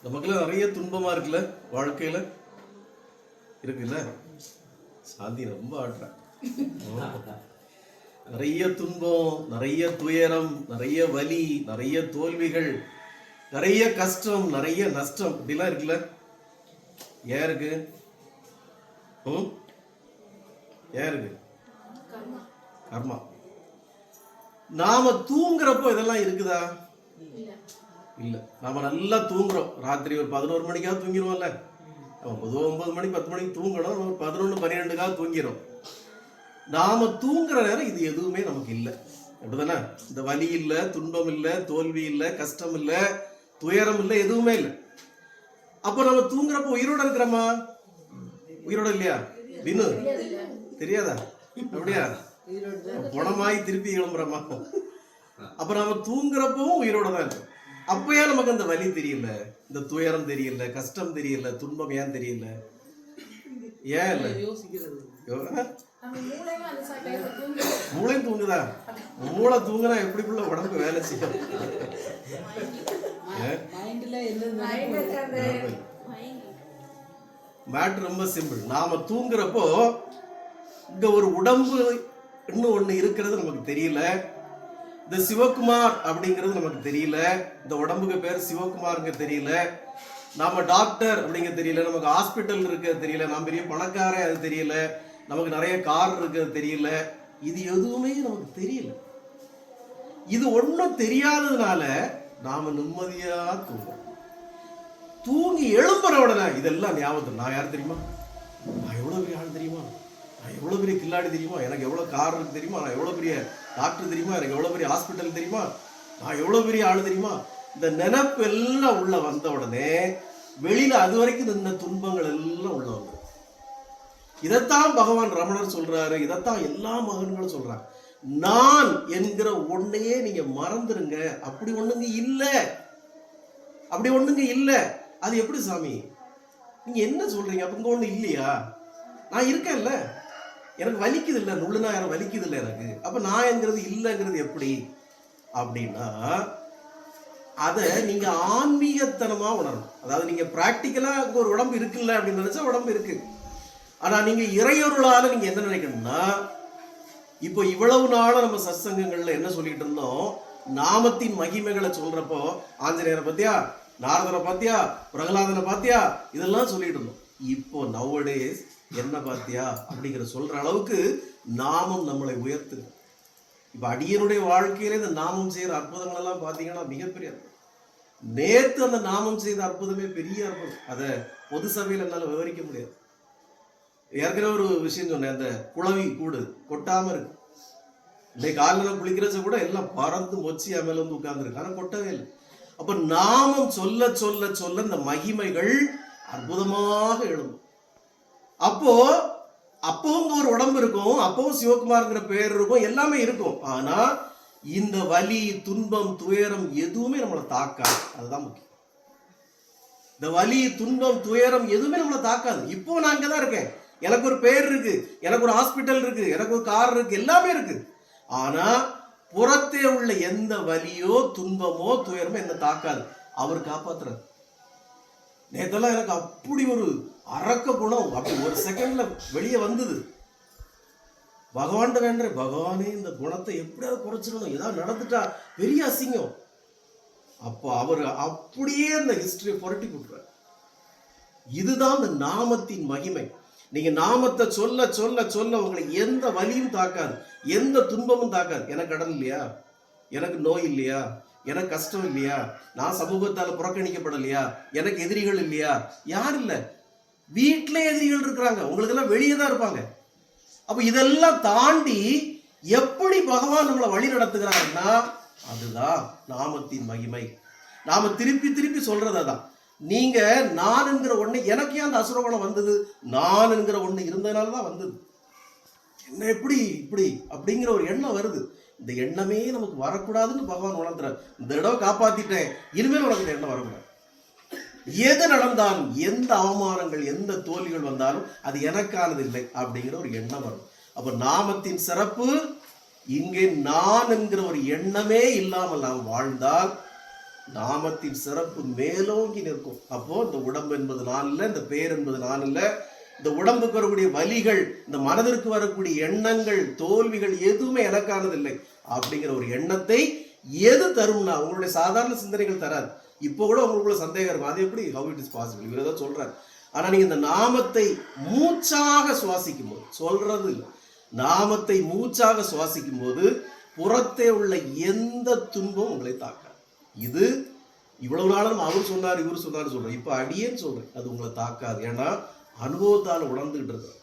நமக்குலாம் நிறைய துன்பமா இருக்குல்ல, வாழ்க்கையில இருக்குல்ல. சாந்தி ரொம்ப ஆடுற. நிறைய துன்பம், நிறைய துயரம், நிறைய வலி, நிறைய தோல்விகள், நிறைய கஷ்டம், நிறைய நஷ்டம், இப்படிலாம் இருக்குல்ல. ஏன் இருக்கு? ஏன் இருக்கு? கர்மா. நாம தூங்குறப்போ இதெல்லாம் இருக்குதா? இல்ல. நாம நல்லா தூங்குறோம். ராத்திரி ஒரு 11 மணிக்காக தூங்கிடுவோம்ல. நம்ம பொதுவாக 9 மணி 10 மணிக்கு தூங்கணும். 11 12க்காக தூங்கிடும். நாம தூங்குற நேரம் இது எதுவுமே நமக்கு இல்லை, அப்படிதானே? இந்த வலி இல்லை, துன்பம் இல்லை, தோல்வி இல்லை, கஷ்டம் இல்லை, துயரம் இல்லை, எதுவுமே இல்லை. அப்ப நம்ம தூங்குறப்ப உயிரோட இருக்கிறோமா? உயிரோட இல்லையா? வினு தெரியாதா? அப்படியா? குணமாய் திருப்பி கிளம்புறோமா? அப்ப நம்ம தூங்குறப்பவும் உயிரோட தான் இருக்கும். அப்பயே நமக்கு அந்த வலி தெரியல, இந்த துயரம் தெரியல, கஷ்டம் தெரியல, துன்பம் ஏன் தெரியல? ஏன் இல்ல? மூளையும் தூங்குதா? மூளை தூங்குனா எப்படிக்குள்ள உடம்பு வேலை செய்யும்? மேட்ரு ரொம்ப சிம்பிள். நாம தூங்குறப்போ இங்க ஒரு உடம்பு இன்னும் ஒண்ணு இருக்கிறது நமக்கு தெரியல. இந்த சிவகுமார் அப்படிங்கிறது நமக்கு தெரியல. இந்த உடம்புக்கு பேர் சிவகுமாருங்க தெரியல. நாம டாக்டர் அப்படிங்க தெரியல. நமக்கு ஹாஸ்பிட்டல் இருக்க தெரியல. நாம் பெரிய பணக்கார அது தெரியல. நமக்கு நிறைய கார் இருக்கிறது தெரியல. இது எதுவுமே நமக்கு தெரியல. இது ஒன்றும் தெரியாததுனால நாம நிம்மதியா தூங்குறோம். தூங்கி எழும்புற உடனே இதெல்லாம் ஞாபகம். நான் யார் தெரியுமா? நான் எவ்வளவு பெரிய ஆள் தெரியுமா? நான் எவ்வளவு பெரிய கில்லாடி தெரியுமா? எனக்கு எவ்வளவு கார் இருக்கு தெரியுமா? நான் எவ்வளவு பெரிய டாக்டர் தெரியுமா? எனக்கு எவ்வளவு பெரிய ஹாஸ்பிட்டல் தெரியுமா? நான் எவ்வளவு பெரிய ஆள் தெரியுமா? இந்த நினைப்பு எல்லாம் உள்ள வந்த உடனே வெளியில அது வரைக்கும் இந்த துன்பங்கள் எல்லாம் உள்ள வந்து, இதைத்தான் பகவான் ரமணர் சொல்றாரு. இதைத்தான் எல்லா மகன்களும் சொல்றாங்க. நான் என்கிற ஒன்னையே நீங்க மறந்துருங்க. அப்படி ஒண்ணுங்க இல்ல, அப்படி ஒண்ணுங்க இல்ல. அது எப்படி சாமி நீங்க என்ன சொல்றீங்க? அப்ப இங்க ஒண்ணு இல்லையா? நான் இருக்கேன்ல, எனக்கு வலிக்குது இல்ல, நுள்ளுனா யாரும் வலிக்குது இல்லை எனக்கு. அப்ப நான் என்கிறது இல்லைங்கிறது எப்படி அப்படின்னா, அதை நீங்க ஆன்மீகத்தனமா உணரணும். அதாவது நீங்க பிராக்டிக்கலா ஒரு உடம்பு இருக்குல்ல அப்படின்னு நினைச்சா உடம்பு இருக்கு. ஆனா நீங்க இறையொருளால நீங்க என்ன நினைக்கணும்னா, இப்போ இவ்வளவு நாளும் நம்ம சத்சங்கங்கள்ல என்ன சொல்லிட்டு இருந்தோம்? நாமத்தின் மகிமைகளை சொல்றப்போ ஆஞ்சநேயரை பத்தியா, நாரதரை பாத்தியா, பிரகலாதனை பாத்தியா, இதெல்லாம் சொல்லிட்டு இருந்தோம். இப்போ நவடேஸ் என்ன பாத்தியா அப்படிங்கிற சொல்ற அளவுக்கு நாமம் நம்மளை உயர்த்துது. இப்ப அடியனுடைய வாழ்க்கையில இந்த நாமம் செய்யற அற்புதங்கள் எல்லாம் பாத்தீங்கன்னா மிகப்பெரிய அற்புதம். நேத்து அந்த நாமம் செய்த அற்புதமே பெரிய அற்புதம். அதை பொது சபையில என்னால விவரிக்க முடியாது. ஏற்கனவே ஒரு விஷயம் சொன்னேன், அந்த குளவி கூடு கொட்டாம இருக்கு. இன்னைக்கு காலையில குளிக்கிறச்ச கூட எல்லாம் பறந்து மொச்சி மேல வந்து உட்கார்ந்துருக்கு, ஆனா கொட்டவே இல்லை. அப்ப நாமம் சொல்ல சொல்ல சொல்ல இந்த மகிமைகள் அற்புதமாக எழுதும். அப்பவும் ஒரு உடம்பு இருக்கும், அப்பவும் சிவகுமார்ங்கிற பேர் இருக்கும், எல்லாமே இருக்கும். ஆனா இந்த வலி, துன்பம், துயரம் எதுவுமே நம்மளை தாக்காது. அதுதான் முக்கியம். இந்த வலி, துன்பம், துயரம் எதுவுமே நம்மளை தாக்காது. இப்போ நான் இங்கதான் இருக்கேன், எனக்கு ஒரு பேர் இருக்கு, எனக்கு ஒரு ஹாஸ்பிட்டல் இருக்கு, எனக்கு ஒரு கார் இருக்கு, எல்லாமே இருக்கு. ஆனா புறத்தே உள்ள எந்த வலியோ துன்பமோ துயரமோ என்ன தாக்காது. அவர் காப்பாத்துறாரு. நேத்தெல்லாம் எனக்கு அப்படி ஒரு அரக்க குணம் அப்படி ஒரு செகண்ட்ல வெளியே வந்தது. பகவான் வேண்ட, பகவானே இந்த குணத்தை எப்படியாவது குறைச்சிடணும், ஏதாவது நடந்துட்டா பெரிய அசிங்கம். அப்போ அவர் அப்படியே அந்த ஹிஸ்டரியை புரட்டி கொடுக்குறார். இதுதான் இந்த நாமத்தின் மகிமை. நீங்க நாமத்தை சொல்ல சொல்ல சொல்ல உங்களை எந்த வலியும் தாக்காது, எந்த துன்பமும் தாக்காது. எனக்கு கடன் இல்லையா, எனக்கு நோய் இல்லையா, எனக்கு கஷ்டம் இல்லையா, நான் சமூகத்தால புறக்கணிக்கப்படலையா, எனக்கு எதிரிகள் இல்லையா? யார் இல்லை, வீட்டிலே எதிரிகள் இருக்கிறாங்க, உங்களுக்கு எல்லாம் வெளியே தான் இருப்பாங்க. அப்ப இதெல்லாம் தாண்டி எப்படி பகவான் நம்மளை வழி நடத்துகிறாங்கன்னா, அதுதான் நாமத்தின் மகிமை. நாம திருப்பி திருப்பி சொல்றதான். நீங்க நான் என்கிற ஒண்ணு, எனக்கு ஏன் அந்த அசுரகுணம் வந்தது? நான் என்கிற ஒண்ணு இருந்ததுனாலதான் வந்தது. என்ன எப்படி இப்படி அப்படிங்கிற ஒரு எண்ணம் வருது. இந்த எண்ணமே நமக்கு வரக்கூடாதுன்னு பகவான் உணர்ந்துறார். இந்த இடம் காப்பாத்திட்டேன், இனிமேல் உனக்கு இந்த எண்ணம் வரக்கூடாது. எது நடந்தாலும், எந்த அவமானங்கள், எந்த தோல்விகள் வந்தாலும் அது எனக்கானது இல்லை அப்படிங்கிற ஒரு எண்ணம் வரும். அப்ப நாமத்தின் சிறப்பு இங்கே நான் என்கிற ஒரு எண்ணமே இல்லாமல் நாம் வாழ்ந்தால் நாமத்தின் சிறப்பு மேலோங்கி நிற்கும். அப்போ இந்த உடம்பு என்பது நான் இல்லை, இந்த பேர் என்பது நான் இல்லை, இந்த உடம்புக்கு வரக்கூடிய வலிகள், இந்த மனதிற்கு வரக்கூடிய எண்ணங்கள், தோல்விகள் எதுவுமே எனக்கானது இல்லை அப்படிங்கிற ஒரு எண்ணத்தை எது தரும்னா உங்களுடைய சாதாரண சிந்தனைகள் தராது. இப்போ கூட உங்களுக்குள்ள சந்தேகம் இருக்கும், அது எப்படி, ஹவ் இட் இஸ் பாசிபிள், இவர் ஏதோ சொல்றாரு. ஆனா நீங்க இந்த நாமத்தை மூச்சாக சுவாசிக்கும் போது, சொல்றது இல்லை, நாமத்தை மூச்சாக சுவாசிக்கும் போது புறத்தே உள்ள எந்த துன்பம் உங்களை தாக்காது. இது இவ்வளவு நாளும் அவர் சொன்னார் இவர் சொன்னார் சொல்றேன், இப்ப அடியேன்னு சொல்றேன், அது உங்களை தாக்காது. ஏன்னா அனுபவத்தால் உணர்ந்துகிட்டு இருக்கிறோம்.